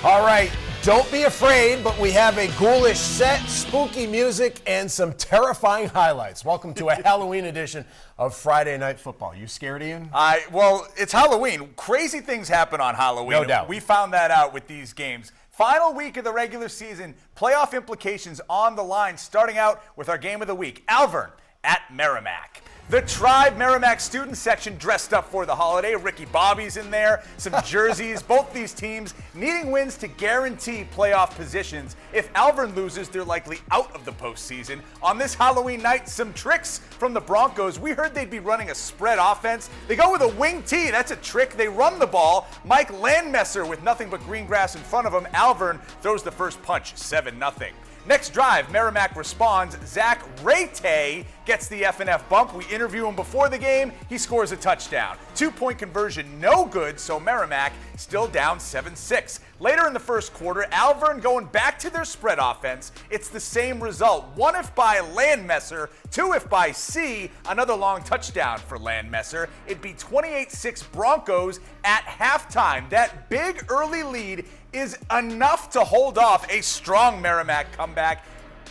All right, don't be afraid, but we have a ghoulish set, spooky music, and some terrifying highlights. Welcome to a Halloween edition of Friday Night Football. You scared, Ian? Well, it's Halloween. Crazy things happen on Halloween. No doubt. We found that out with these games. Final week of the regular season, playoff implications on the line, starting out with our game of the week, Alvern at Merrimack. The Tribe Merrimack student section dressed up for the holiday. Ricky Bobby's in there, some jerseys. Both these teams needing wins to guarantee playoff positions. If Alvern loses, they're likely out of the postseason. On this Halloween night, some tricks from the Broncos. We heard they'd be running a spread offense. They go with a wing tee. That's a trick. They run the ball. Mike Landmesser with nothing but green grass in front of him. Alvern throws the first punch, 7-0. Next drive, Merrimack responds. Zach Rayte gets the F&F bump. We interview him before the game. He scores a touchdown. 2-point conversion, no good, so Merrimack still down 7-6. Later in the first quarter, Alvern going back to their spread offense. It's the same result. 1 if by Landmesser, 2 if by C. Another long touchdown for Landmesser. It'd be 28-6 Broncos at halftime. That big early lead is enough to hold off a strong Merrimack comeback.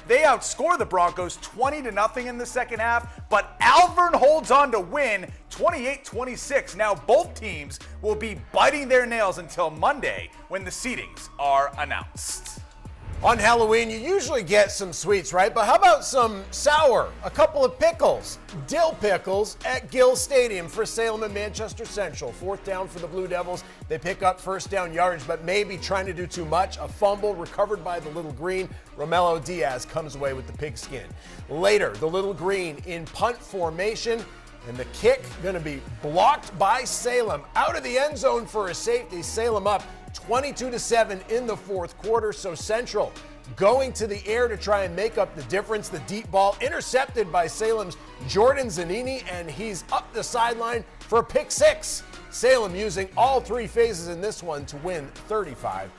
They outscore the Broncos 20-0 in the second half, but Alvern holds on to win 28-26. Now both teams will be biting their nails until Monday when the seedings are announced. On Halloween, you usually get some sweets, right? But how about some sour? A couple of pickles. Dill pickles at Gill Stadium for Salem and Manchester Central. 4th down for the Blue Devils. They pick up first down yardage, but maybe trying to do too much. A fumble recovered by the Little Green. Romello Diaz comes away with the pigskin. Later, the Little Green in punt formation. And the kick going to be blocked by Salem. Out of the end zone for a safety. Salem up 22-7 in the fourth quarter. So Central going to the air to try and make up the difference. The deep ball intercepted by Salem's Jordan Zanini, and he's up the sideline for a pick six. Salem using all three phases in this one to win 35-7.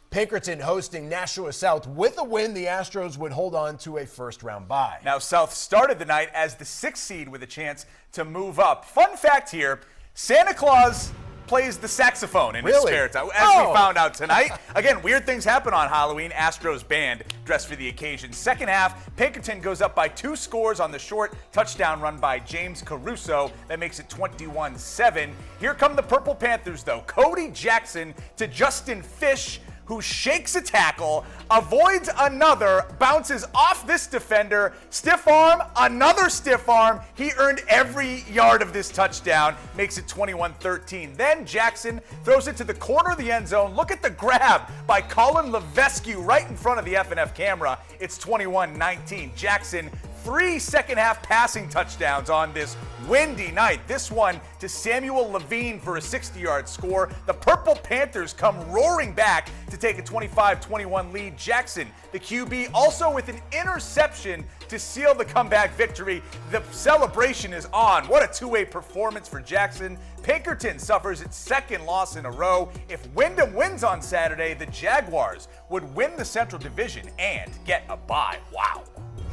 Pinkerton hosting Nashua South. With a win, the Astros would hold on to a first-round bye. Now, South started the night as the 6th seed with a chance to move up. Fun fact here, Santa Claus plays the saxophone in his spare time, as we found out tonight. Again, weird things happen on Halloween. Astros band dressed for the occasion. Second half, Pinkerton goes up by 2 scores on the short touchdown run by James Caruso. That makes it 21-7. Here come the Purple Panthers, though. Cody Jackson to Justin Fish, who shakes a tackle, avoids another, bounces off this defender, stiff arm, another stiff arm. He earned every yard of this touchdown, makes it 21-13. Then Jackson throws it to the corner of the end zone. Look at the grab by Colin Levesque right in front of the F&F camera. It's 21-19. Jackson 3 second-half passing touchdowns on this windy night. This one to Samuel Levine for a 60-yard score. The Purple Panthers come roaring back to take a 25-21 lead. Jackson, the QB, also with an interception to seal the comeback victory. The celebration is on. What a two-way performance for Jackson. Pinkerton suffers its second loss in a row. If Wyndham wins on Saturday, the Jaguars would win the Central Division and get a bye. Wow.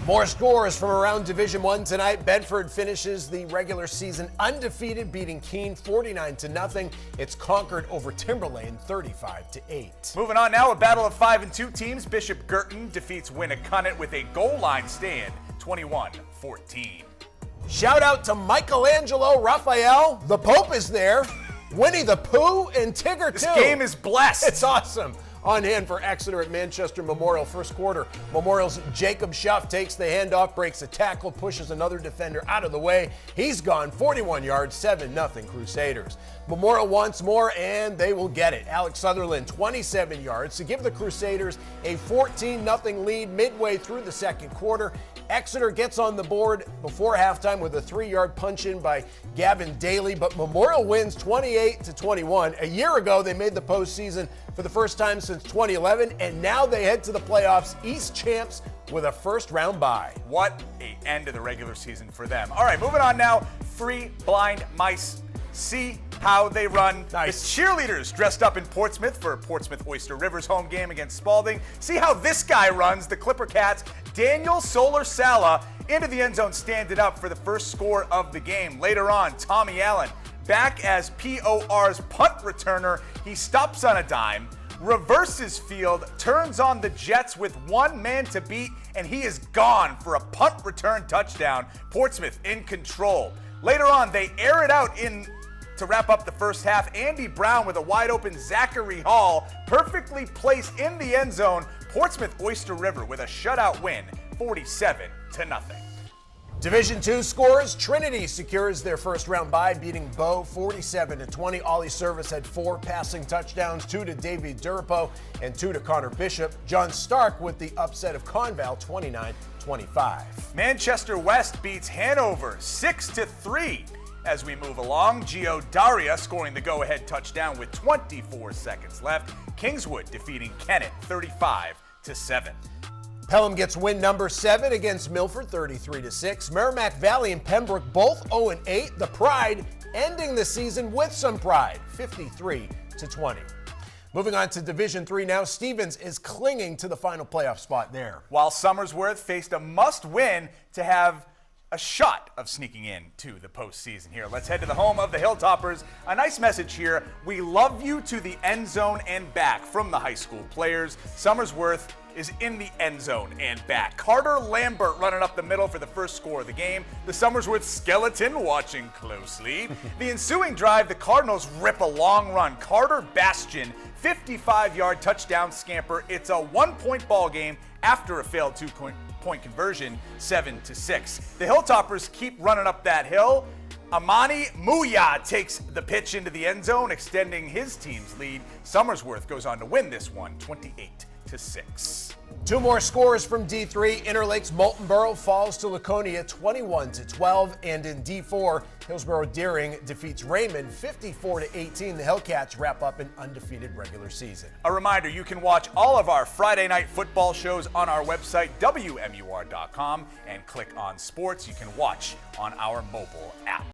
More scores from around Division I tonight. Bedford finishes the regular season undefeated, beating Keene 49-0. It's Concord over Timberlane 35-8. Moving on now, a battle of 5 and 2 teams. Bishop Girton defeats Winnicott with a goal line stand, 21-14. Shout out to Michelangelo Raphael. The Pope is there. Winnie the Pooh and Tigger This too. game is blessed. It's awesome. On hand for Exeter at Manchester Memorial. First quarter, Memorial's Jacob Schuff takes the handoff, breaks a tackle, pushes another defender out of the way. He's gone 41 yards, 7-0 Crusaders. Memorial wants more, and they will get it. Alex Sutherland, 27 yards to give the Crusaders a 14-0 lead midway through the second quarter. Exeter gets on the board before halftime with a 3-yard punch-in by Gavin Daly, but Memorial wins 28-21. A year ago, they made the postseason for the first time since 2011, and now they head to the playoffs, East champs, with a first-round bye. What an end of the regular season for them. All right, moving on now. Free blind mice. See how they run. Nice. The cheerleaders dressed up in Portsmouth for Portsmouth Oyster River's home game against Spalding. See how this guy runs, the Clipper Cats. Daniel Solar-Sala into the end zone, standing up for the first score of the game. Later on, Tommy Allen back as POR's punt returner. He stops on a dime, reverses field, turns on the Jets with one man to beat, and he is gone for a punt return touchdown. Portsmouth in control. Later on, they air it out to wrap up the first half. Andy Brown with a wide open Zachary Hall, perfectly placed in the end zone. Portsmouth Oyster River with a shutout win, 47-0. Division II scores. Trinity secures their first round bye, beating Bow 47-20. Ollie Service had 4 passing touchdowns, 2 to Davey Durapo and 2 to Connor Bishop. John Stark with the upset of Conval, 29-25. Manchester West beats Hanover 6-3. As we move along, Gio Daria scoring the go-ahead touchdown with 24 seconds left. Kingswood defeating Kennett 35-7. Pelham gets win number 7 against Milford, 33-6. Merrimack Valley and Pembroke both 0-8. The Pride ending the season with some pride, 53-20. Moving on to Division III now, Stevens is clinging to the final playoff spot there. While Somersworth faced a must-win to have a shot of sneaking in to the postseason here. Let's head to the home of the Hilltoppers. A nice message here. We love you to the end zone and back from the high school players. Somersworth is in the end zone and back. Carter Lambert running up the middle for the first score of the game. The Somersworth skeleton watching closely. The ensuing drive, the Cardinals rip a long run. Carter Bastian, 55-yard touchdown scamper. It's a 1-point ball game after a failed 2-point conversion, 7-6. The Hilltoppers keep running up that hill. Amani Muya takes the pitch into the end zone, extending his team's lead. Somersworth goes on to win this one, 28-6. 2 more scores from D3. Interlakes Molten Borough falls to Laconia 21-12, and in D4, Hillsborough Deering defeats Raymond 54-18. The Hellcats wrap up an undefeated regular season. A reminder, you can watch all of our Friday night football shows on our website, WMUR.com, and click on sports. You can watch on our mobile app.